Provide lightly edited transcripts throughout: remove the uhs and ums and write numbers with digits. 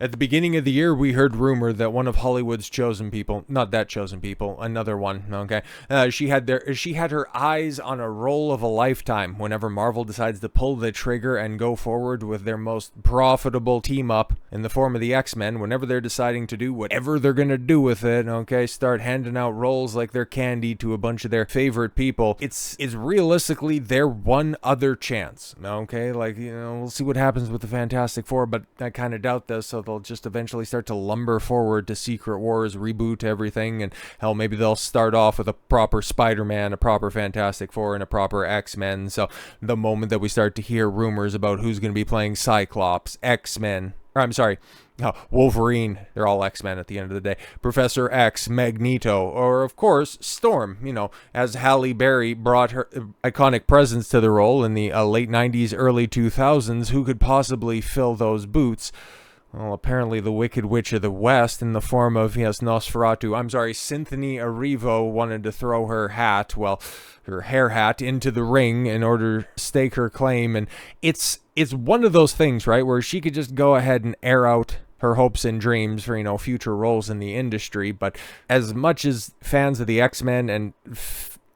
At the beginning of the year, we heard rumor that one of Hollywood's chosen people, not that chosen people, another one, okay, she had her eyes on a role of a lifetime whenever Marvel decides to pull the trigger and go forward with their most profitable team up in the form of the X-Men. Whenever they're deciding to do whatever they're gonna do with it, okay, start handing out roles like they're candy to a bunch of their favorite people. It's realistically their one other chance, okay? Like, we'll see what happens with the Fantastic Four, but I kind of doubt this, so they'll just eventually start to lumber forward to Secret Wars, reboot everything, and hell, maybe they'll start off with a proper Spider-Man, a proper Fantastic Four, and a proper X-Men. So the moment that we start to hear rumors about who's going to be playing Cyclops, X-Men, or I'm sorry, Wolverine, they're all X-Men at the end of the day, Professor X, Magneto, or of course Storm, as Halle Berry brought her iconic presence to the role in the late 90s, early 2000s, who could possibly fill those boots? Well, apparently the Wicked Witch of the West, in the form of, Cynthia Erivo, wanted to throw her hair hat into the ring in order to stake her claim. And it's one of those things, right, where she could just go ahead and air out her hopes and dreams for, future roles in the industry. But as much as fans of the X-Men and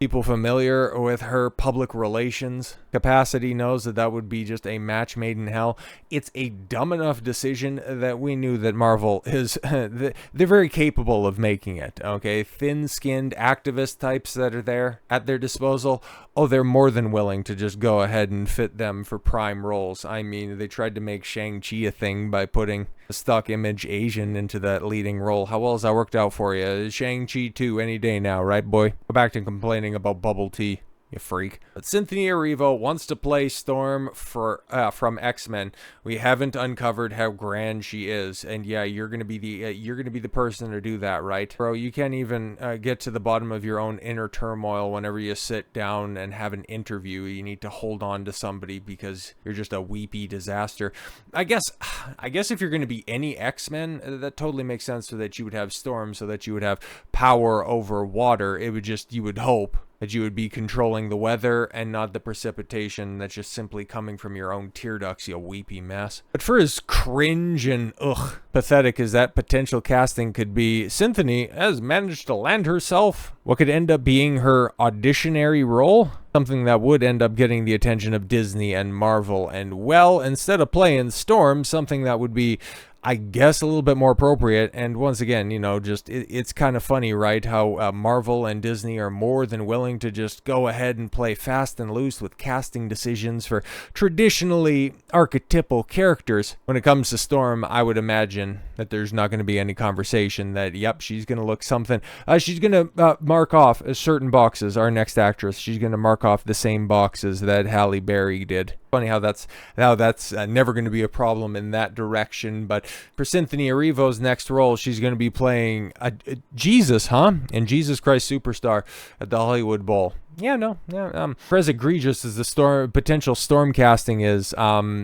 people familiar with her public relations capacity knows that would be just a match made in hell, it's a dumb enough decision that we knew that Marvel is they're very capable of making it, okay? Thin-skinned activist types that are there at their disposal, they're more than willing to just go ahead and fit them for prime roles. I mean, they tried to make Shang-Chi a thing by putting a stock image Asian into that leading role. How well has that worked out for you? Shang-Chi 2 any day now, right, boy? Go back to complaining about bubble tea, you freak. But Cynthia Erivo wants to play Storm from X-Men. We haven't uncovered how grand she is, and yeah, you're gonna be the person to do that, right, bro? You can't even get to the bottom of your own inner turmoil whenever you sit down and have an interview. You need to hold on to somebody because you're just a weepy disaster. I guess if you're gonna be any X-Men, that totally makes sense, so that you would have Storm, so that you would have power over water. You would hope that you would be controlling the weather and not the precipitation that's just simply coming from your own tear ducts, you weepy mess. But for as cringe and pathetic as that potential casting could be, Cynthia has managed to land herself what could end up being her auditionary role, something that would end up getting the attention of Disney and Marvel, and well, instead of playing Storm, something that would be, I guess, a little bit more appropriate. And once again, it's kind of funny, right, how Marvel and Disney are more than willing to just go ahead and play fast and loose with casting decisions for traditionally archetypal characters. When it comes to Storm, I would imagine that there's not going to be any conversation that, yep, she's going to look something. She's going to mark off certain boxes. Our next actress, she's going to mark off the same boxes that Halle Berry did. Funny how that's never going to be a problem in that direction. But for Cynthia Erivo's next role, she's going to be playing Jesus, in Jesus Christ Superstar at the Hollywood Bowl. For as egregious as the potential Storm casting is,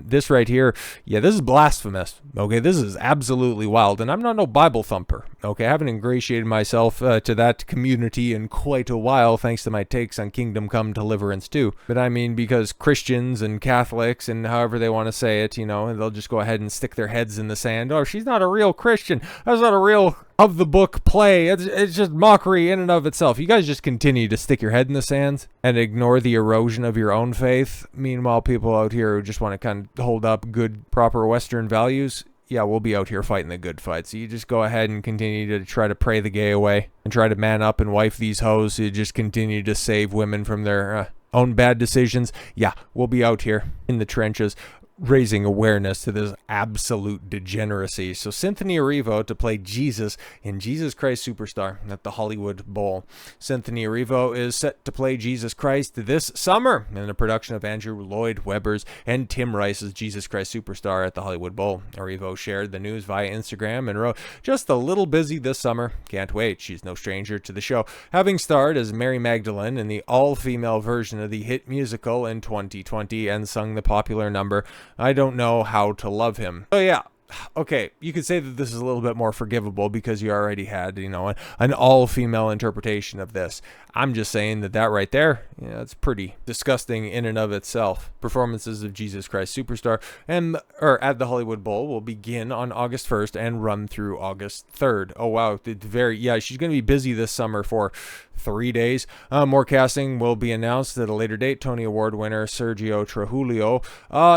this right here, this is blasphemous, okay? This is absolutely wild, and I'm not no Bible thumper, okay? I haven't ingratiated myself to that community in quite a while, thanks to my takes on Kingdom Come Deliverance 2. But I mean, because Christians and Catholics, and however they want to say it, they'll just go ahead and stick their heads in the sand. Oh, she's not a real Christian. That's not a real of the book play. It's just mockery in and of itself. You guys just continue to stick your head in the sand and ignore the erosion of your own faith. Meanwhile, people out here who just want to kind of hold up good, proper Western values, we'll be out here fighting the good fight. So you just go ahead and continue to try to pray the gay away and try to man up and wife these hoes who just continue to save women from their own bad decisions. We'll be out here in the trenches raising awareness to this absolute degeneracy. So Cynthia Erivo to play Jesus in Jesus Christ Superstar at the Hollywood Bowl. Cynthia Erivo is set to play Jesus Christ this summer in a production of Andrew Lloyd Webber's and Tim Rice's Jesus Christ Superstar at the Hollywood Bowl. Erivo shared the news via Instagram and wrote, "Just a little busy this summer. Can't wait. She's no stranger to the show, having starred as Mary Magdalene in the all-female version of the hit musical in 2020 and sung the popular number I Don't Know How to Love Him." So okay, you could say that this is a little bit more forgivable because you already had, an all-female interpretation of this. I'm just saying that right there, it's pretty disgusting in and of itself. Performances of Jesus Christ Superstar or at the Hollywood Bowl will begin on August 1st and run through August 3rd. Oh wow, she's going to be busy this summer for 3 days. More casting will be announced at a later date. Tony Award winner Sergio Trujillo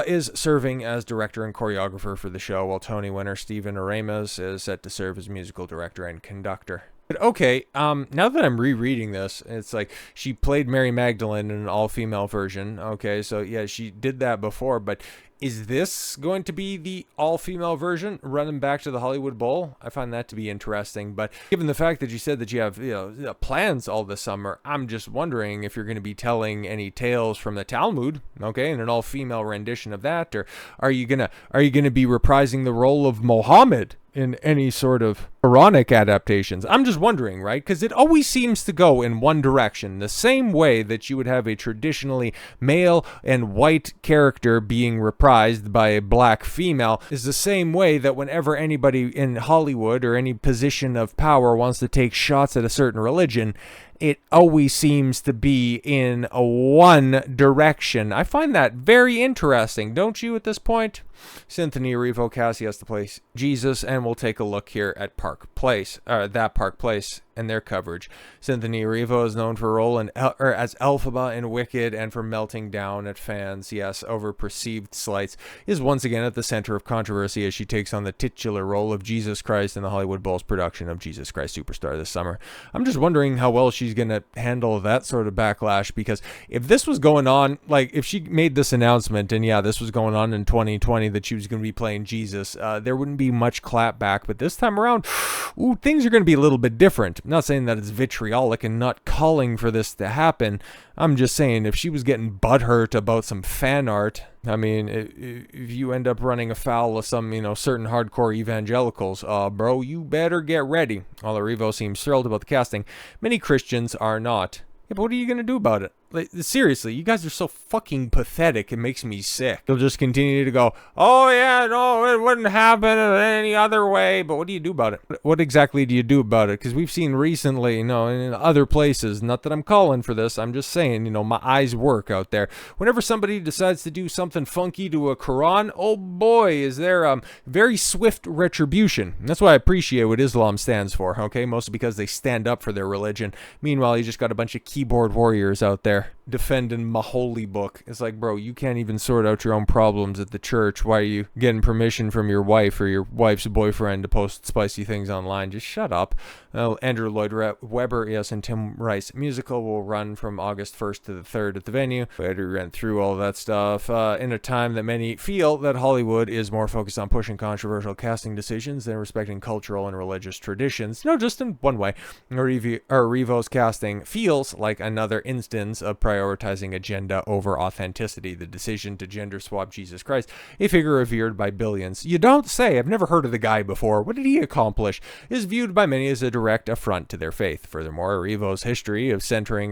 is serving as director and choreographer for the show, while Tony winner Stephen Aramis is set to serve as musical director and conductor. But okay, now that I'm rereading this, it's like she played Mary Magdalene in an all-female version. Okay, so yeah, she did that before, but is this going to be the all-female version running back to the Hollywood Bowl? I find that to be interesting, but given the fact that you said that you have plans all this summer, I'm just wondering if you're going to be telling any tales from the Talmud, okay, in an all-female rendition of that, or are you gonna be reprising the role of Mohammed in any sort of Quranic adaptations? I'm just wondering, right? Because it always seems to go in one direction. The same way that you would have a traditionally male and white character being reprised by a black female is the same way that whenever anybody in Hollywood or any position of power wants to take shots at a certain religion, it always seems to be in a one direction. I find that very interesting, don't you, at this point? Cynthia Erivo Cassie has to play Jesus, and we'll take a look here at Park Place, and their coverage. Cynthia Erivo is known for her role as Elphaba in Wicked and for melting down at fans, yes, over perceived slights, is once again at the center of controversy as she takes on the titular role of Jesus Christ in the Hollywood Bowl's production of Jesus Christ Superstar this summer. I'm just wondering how well she's going to handle that sort of backlash, because if this was going on, like if she made this announcement and this was going on in 2020 that she was going to be playing Jesus, there wouldn't be much clapback, but this time around, things are going to be a little bit different. I'm not saying that it's vitriolic and not calling for this to happen. I'm just saying if she was getting butthurt about some fan art, I mean, if you end up running afoul of some, certain hardcore evangelicals, bro, you better get ready. While Erivo seems thrilled about the casting, many Christians are not. Yeah, but what are you going to do about it? Like, seriously, you guys are so fucking pathetic, it makes me sick. They'll just continue to go, oh yeah, no, it wouldn't happen any other way, but what do you do about it? What exactly do you do about it? Because we've seen recently, in other places, not that I'm calling for this, I'm just saying, my eyes work out there. Whenever somebody decides to do something funky to a Quran, oh boy, is there very swift retribution. And that's why I appreciate what Islam stands for, okay? Mostly because they stand up for their religion. Meanwhile, you just got a bunch of keyboard warriors out there defending my holy book. It's like, bro, you can't even sort out your own problems at the church. Why are you getting permission from your wife or your wife's boyfriend to post spicy things online? Just shut up. Andrew Lloyd Webber, yes, and Tim Rice musical will run from August 1st to the 3rd at the venue. We had to run through all that stuff in a time that many feel that Hollywood is more focused on pushing controversial casting decisions than respecting cultural and religious traditions. No, just in one way. Erivo's casting feels like another instance of prioritizing agenda over authenticity. The decision to gender swap Jesus Christ, a figure revered by billions, you don't say, I've never heard of the guy before, what did he accomplish, is viewed by many as a direct affront to their faith. Furthermore, Erivo's history of centering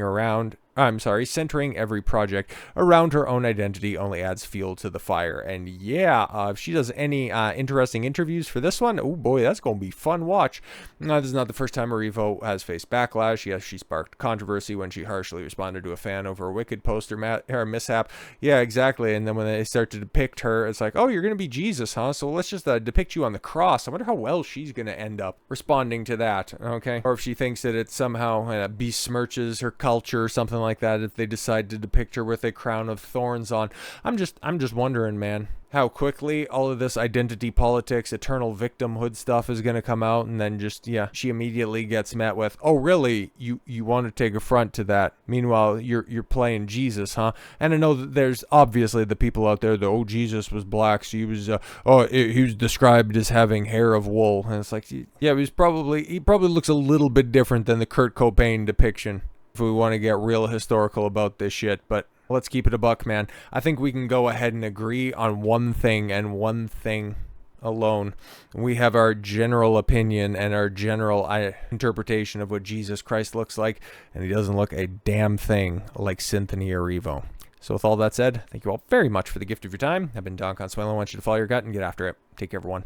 every project around her own identity only adds fuel to the fire. And if she does any interesting interviews for this one, oh boy, that's going to be fun watch. This is not the first time Erivo has faced backlash. Yes, she sparked controversy when she harshly responded to a fan over a Wicked poster mishap. Yeah, exactly. And then when they start to depict her, it's like, oh, you're going to be Jesus, huh? So let's just depict you on the cross. I wonder how well she's going to end up responding to that, okay? Or if she thinks that it somehow besmirches her culture or something like that, if they decide to depict her with a crown of thorns on. I'm just wondering, man, how quickly all of this identity politics, eternal victimhood stuff is going to come out, and then she immediately gets met with, oh really, you want to take affront to that, meanwhile you're playing Jesus, huh? And I know that there's obviously the people out there that, oh, Jesus was black, so he was he was described as having hair of wool, and it's like, yeah, he probably looks a little bit different than the Kurt Cobain depiction, if we want to get real historical about this shit. But let's keep it a buck, man. I think we can go ahead and agree on one thing and one thing alone. We have our general opinion and our general interpretation of what Jesus Christ looks like, and he doesn't look a damn thing like Cynthia Erivo. So with all that said, thank you all very much for the gift of your time. I've been Don Consuelo. I want you to follow your gut and get after it. Take care, everyone.